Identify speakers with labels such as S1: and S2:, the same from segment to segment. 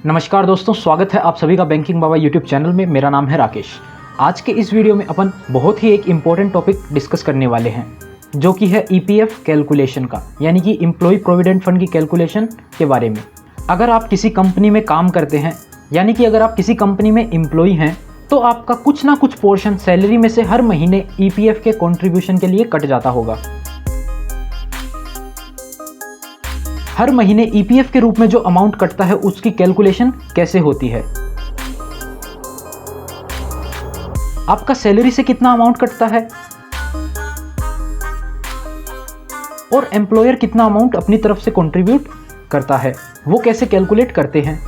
S1: नमस्कार दोस्तों, स्वागत है आप सभी का बैंकिंग बाबा यूट्यूब चैनल में। मेरा नाम है राकेश। आज के इस वीडियो में अपन बहुत ही एक इम्पॉर्टेंट टॉपिक डिस्कस करने वाले हैं, जो कि है ईपीएफ कैलकुलेशन का, यानी कि एम्प्लॉय प्रोविडेंट फंड की कैलकुलेशन के बारे में। अगर आप किसी कंपनी में काम करते हैं, यानी कि अगर आप किसी कंपनी में एम्प्लॉय हैं, तो आपका कुछ ना कुछ पोर्शन सैलरी में से हर महीने ईपीएफ के कॉन्ट्रीब्यूशन के लिए कट जाता होगा। हर महीने ईपीएफ के रूप में जो अमाउंट कटता है उसकी कैलकुलेशन कैसे होती है। आपका सैलरी से कितना अमाउंट कटता है और एम्प्लॉयर कितना अमाउंट अपनी तरफ से कंट्रीब्यूट करता है, वो कैसे कैलकुलेट करते हैं।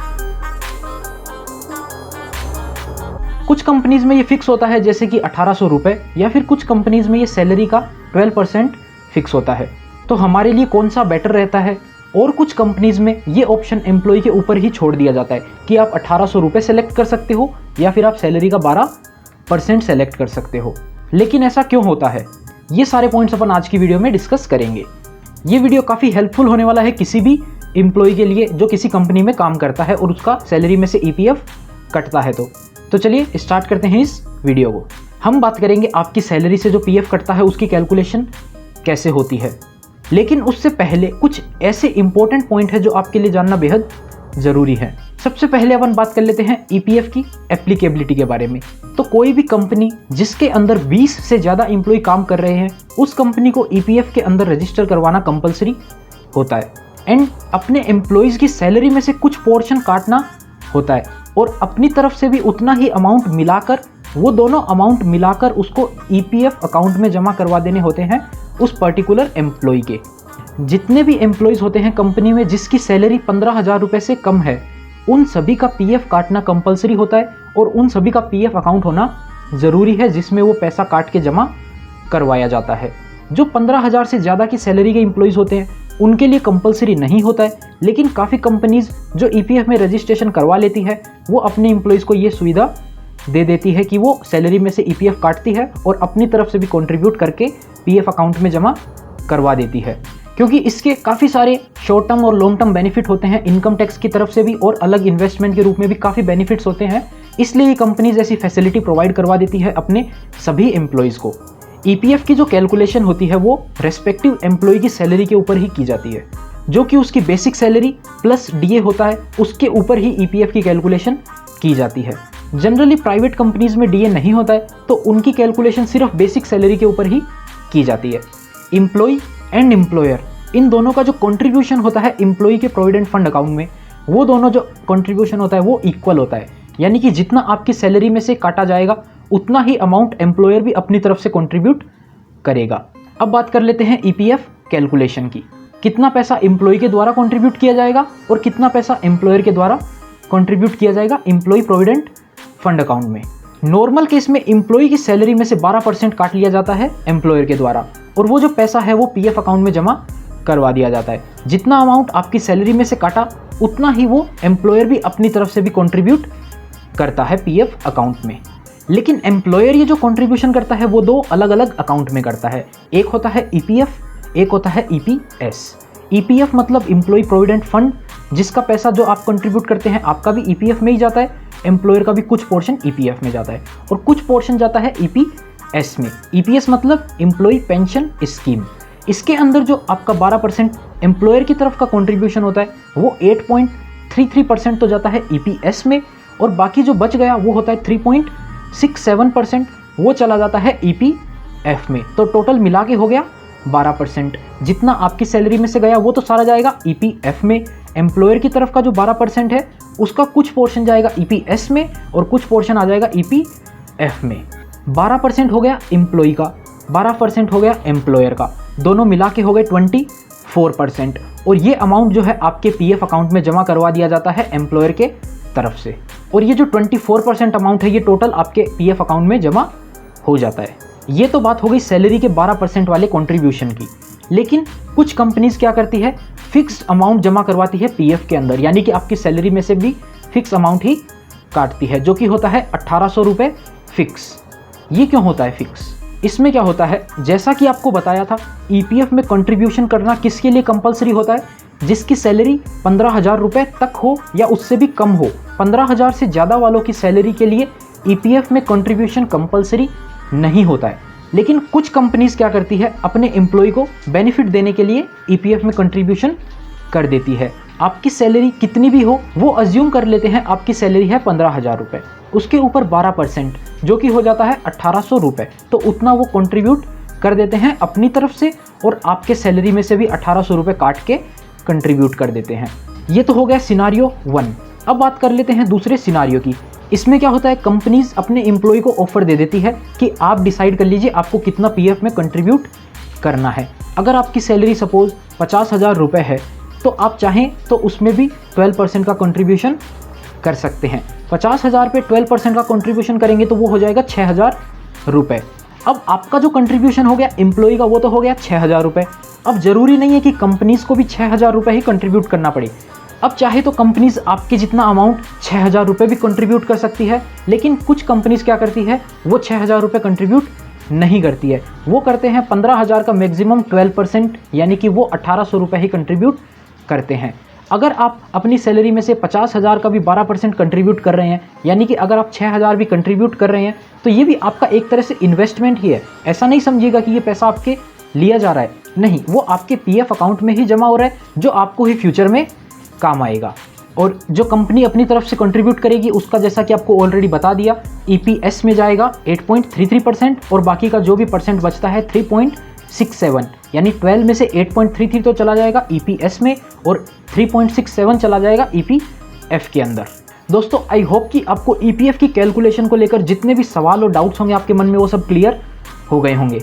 S1: कुछ कंपनीज में ये फिक्स होता है, जैसे कि 1800 रुपए, या फिर कुछ कंपनीज में ये सैलरी का 12% फिक्स होता है। तो हमारे लिए कौन सा बेटर रहता है? और कुछ कंपनीज में ये ऑप्शन एम्प्लॉय के ऊपर ही छोड़ दिया जाता है कि आप 1800 रुपये सेलेक्ट कर सकते हो या फिर आप सैलरी का 12% सेलेक्ट कर सकते हो। लेकिन ऐसा क्यों होता है, ये सारे पॉइंट्स अपन आज की वीडियो में डिस्कस करेंगे। ये वीडियो काफ़ी हेल्पफुल होने वाला है किसी भी एम्प्लॉय के लिए जो किसी कंपनी में काम करता है और उसका सैलरी में से ईपीएफ कटता है। तो चलिए स्टार्ट करते हैं इस वीडियो को। हम बात करेंगे आपकी सैलरी से जो पीएफ कटता है उसकी कैलकुलेशन कैसे होती है। लेकिन उससे पहले कुछ ऐसे इंपॉर्टेंट पॉइंट है जो आपके लिए जानना बेहद ज़रूरी है। सबसे पहले अपन बात कर लेते हैं ईपीएफ की एप्लीकेबिलिटी के बारे में। तो कोई भी कंपनी जिसके अंदर 20 से ज़्यादा एम्प्लॉय काम कर रहे हैं, उस कंपनी को ईपीएफ के अंदर रजिस्टर करवाना कंपलसरी होता है। एंड अपने एम्प्लॉयज़ की सैलरी में से कुछ पोर्शन काटना होता है और अपनी तरफ से भी उतना ही अमाउंट मिलाकर, वो दोनों अमाउंट मिलाकर उसको ईपीएफ अकाउंट में जमा करवा देने होते हैं उस पर्टिकुलर एम्प्लॉय के। जितने भी एम्प्लॉयज़ होते हैं कंपनी में जिसकी सैलरी 15,000 रुपये से कम है, उन सभी का पीएफ काटना कंपलसरी होता है और उन सभी का पीएफ अकाउंट होना ज़रूरी है जिसमें वो पैसा काट के जमा करवाया जाता है। जो 15,000 से ज़्यादा की सैलरी के एम्प्लॉयज़ होते हैं उनके लिए कंपलसरी नहीं होता है, लेकिन काफ़ी कंपनीज़ जो ईपीएफ में रजिस्ट्रेशन करवा लेती है वो अपने एम्प्लॉयज़ को ये सुविधा दे देती है कि वो सैलरी में से ईपीएफ काटती है और अपनी तरफ से भी कंट्रीब्यूट करके पीएफ अकाउंट में जमा करवा देती है। क्योंकि इसके काफ़ी सारे शॉर्ट टर्म और लॉन्ग टर्म बेनिफिट होते हैं, इनकम टैक्स की तरफ से भी और अलग इन्वेस्टमेंट के रूप में भी काफ़ी बेनिफिट्स होते हैं। इसलिए ये कंपनीज ऐसी फैसिलिटी प्रोवाइड करवा देती है अपने सभी एम्प्लॉयज़ को। ईपीएफ की जो कैलकुलेशन होती है वो रेस्पेक्टिव एम्प्लॉय की सैलरी के ऊपर ही की जाती है, जो कि उसकी बेसिक सैलरी प्लस डीए होता है, उसके ऊपर ही ईपीएफ की कैलकुलेशन की जाती है। जनरली प्राइवेट कंपनीज में डीए नहीं होता है, तो उनकी कैलकुलेशन सिर्फ बेसिक सैलरी के ऊपर ही की जाती है। एम्प्लॉय एंड एम्प्लॉयर, इन दोनों का जो कंट्रीब्यूशन होता है एम्प्लॉय के प्रोविडेंट फंड अकाउंट में, वो दोनों जो कंट्रीब्यूशन होता है वो इक्वल होता है। यानी कि जितना आपकी सैलरी में से काटा जाएगा उतना ही अमाउंट एम्प्लॉयर भी अपनी तरफ से कंट्रीब्यूट करेगा। अब बात कर लेते हैं ईपीएफ कैलकुलेशन की। कितना पैसा एम्प्लॉय के द्वारा कंट्रीब्यूट किया जाएगा और कितना पैसा एम्प्लॉयर के द्वारा कंट्रीब्यूट किया जाएगा एम्प्लॉय प्रोविडेंट फंड अकाउंट में। नॉर्मल केस में एम्प्लॉय की सैलरी में से 12% काट लिया जाता है एम्प्लॉयर के द्वारा और वो जो पैसा है वो पीएफ अकाउंट में जमा करवा दिया जाता है। जितना अमाउंट आपकी सैलरी में से काटा उतना ही वो एम्प्लॉयर भी अपनी तरफ से भी कंट्रीब्यूट करता है पीएफ अकाउंट में। लेकिन एम्प्लॉयर ये जो कंट्रीब्यूशन करता है वो दो अलग अलग अकाउंट में करता है। एक होता है ईपीएफ, एक होता है ईपीएस। ईपीएफ मतलब एम्प्लॉय प्रोविडेंट फंड, जिसका पैसा जो आप कंट्रीब्यूट करते हैं आपका भी ईपीएफ में ही जाता है, एम्प्लॉयर का भी कुछ पोर्शन ईपीएफ में जाता है और कुछ पोर्शन जाता है ईपीएस में। ईपीएस मतलब एम्प्लॉय पेंशन स्कीम। इसके अंदर जो आपका 12% एम्प्लॉयर की तरफ का कंट्रीब्यूशन होता है वो 8.33% तो जाता है ईपीएस में और बाकी जो बच गया वो होता है 3.67%, वो चला जाता है ईपीएफ में। तो टोटल मिला के हो गया 12%। जितना आपकी सैलरी में से गया वो तो सारा जाएगा ईपीएफ में। एम्प्लॉयर की तरफ का जो 12% है उसका कुछ पोर्शन जाएगा ईपीएस में और कुछ पोर्शन आ जाएगा ईपीएफ में। 12% हो गया एम्प्लॉय का, 12% हो गया एम्प्लॉयर का, दोनों मिला के हो गए 24%। और ये अमाउंट जो है आपके पीएफ अकाउंट में जमा करवा दिया जाता है एम्प्लॉयर के तरफ से। और ये जो 24% अमाउंट है ये टोटल आपके पीएफ अकाउंट में जमा हो जाता है। ये तो बात हो गई सैलरी के 12% वाले कंट्रीब्यूशन की। लेकिन कुछ कंपनीज क्या करती है, फिक्स्ड अमाउंट जमा करवाती है पीएफ के अंदर, यानी कि आपकी सैलरी में से भी फिक्स अमाउंट ही काटती है, जो कि होता है 1800 रुपये फिक्स। ये क्यों होता है फिक्स? इसमें क्या होता है, जैसा कि आपको बताया था ईपीएफ में कंट्रीब्यूशन करना किसके लिए कंपलसरी होता है, जिसकी सैलरी 15,000 रुपये तक हो या उससे भी कम हो। 15,000 से ज़्यादा वालों की सैलरी के लिए ईपीएफ में कंट्रीब्यूशन कंपलसरी नहीं होता है। लेकिन कुछ कंपनीज क्या करती है, अपने एम्प्लॉय को बेनिफिट देने के लिए ईपीएफ में कंट्रीब्यूशन कर देती है। आपकी सैलरी कितनी भी हो, वो अज्यूम कर लेते हैं आपकी सैलरी है 15,000 रुपये, उसके ऊपर 12% जो कि हो जाता है 1,800 रुपये, तो उतना वो कंट्रीब्यूट कर देते हैं अपनी तरफ से और आपके सैलरी में से भी 1,800 रुपये काट के कंट्रीब्यूट कर देते हैं। ये तो हो गया सिनारियो 1। अब बात कर लेते हैं दूसरे सिनारियो की। इसमें क्या होता है, कंपनीज अपने एम्प्लॉय को ऑफर दे देती है कि आप डिसाइड कर लीजिए आपको कितना पीएफ में कंट्रीब्यूट करना है। अगर आपकी सैलरी सपोज 50,000 रुपये है तो आप चाहें तो उसमें भी 12% का कंट्रीब्यूशन कर सकते हैं। 50,000 पे 12% का कंट्रीब्यूशन करेंगे तो वो हो जाएगा 6,000 रुपये। अब आपका जो कंट्रीब्यूशन हो गया एम्प्लॉय का, वो तो हो गया 6,000 रुपये। अब ज़रूरी नहीं है कि कंपनीज़ को भी 6,000 रुपये ही कंट्रीब्यूट करना पड़े। अब चाहे तो कंपनीज़ आपके जितना अमाउंट 6,000 रुपये भी कंट्रीब्यूट कर सकती है, लेकिन कुछ कंपनीज़ क्या करती है, वो 6,000 रुपये कंट्रीब्यूट नहीं करती है। वो करते हैं 15,000 का मैक्सिमम 12%, यानी कि वो 1,800 रुपये ही कंट्रीब्यूट करते हैं। अगर आप अपनी सैलरी में से 50,000 का भी 12% कंट्रीब्यूट कर रहे हैं, यानी कि अगर आप 6,000 भी कंट्रीब्यूट कर रहे हैं, तो ये भी आपका एक तरह से इन्वेस्टमेंट ही है। ऐसा नहीं समझिएगा कि ये पैसा आपके लिया जा रहा है, नहीं, वो आपके पीएफ अकाउंट में ही जमा हो रहा है, जो आपको ही फ्यूचर में काम आएगा। और जो कंपनी अपनी तरफ से कंट्रीब्यूट करेगी उसका, जैसा कि आपको ऑलरेडी बता दिया, ईपीएस में जाएगा 8.33% और बाकी का जो भी परसेंट बचता है 3.67, यानी 12 में से 8.33 तो चला जाएगा ईपीएस में और 3.67 चला जाएगा ईपीएफ के अंदर। दोस्तों, आई होप कि आपको ईपीएफ की कैलकुलेशन को लेकर जितने भी सवाल और डाउट्स होंगे आपके मन में, वो सब क्लियर हो गए होंगे।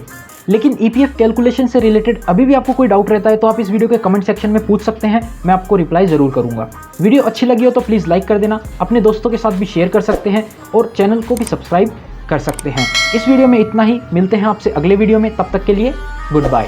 S1: लेकिन ईपीएफ कैलकुलेशन से रिलेटेड अभी भी आपको कोई डाउट रहता है तो आप इस वीडियो के कमेंट सेक्शन में पूछ सकते हैं, मैं आपको रिप्लाई ज़रूर करूंगा। वीडियो अच्छी लगी हो तो प्लीज़ लाइक कर देना, अपने दोस्तों के साथ भी शेयर कर सकते हैं और चैनल को भी सब्सक्राइब कर सकते हैं। इस वीडियो में इतना ही, मिलते हैं आपसे अगले वीडियो में, तब तक के लिए गुड बाय।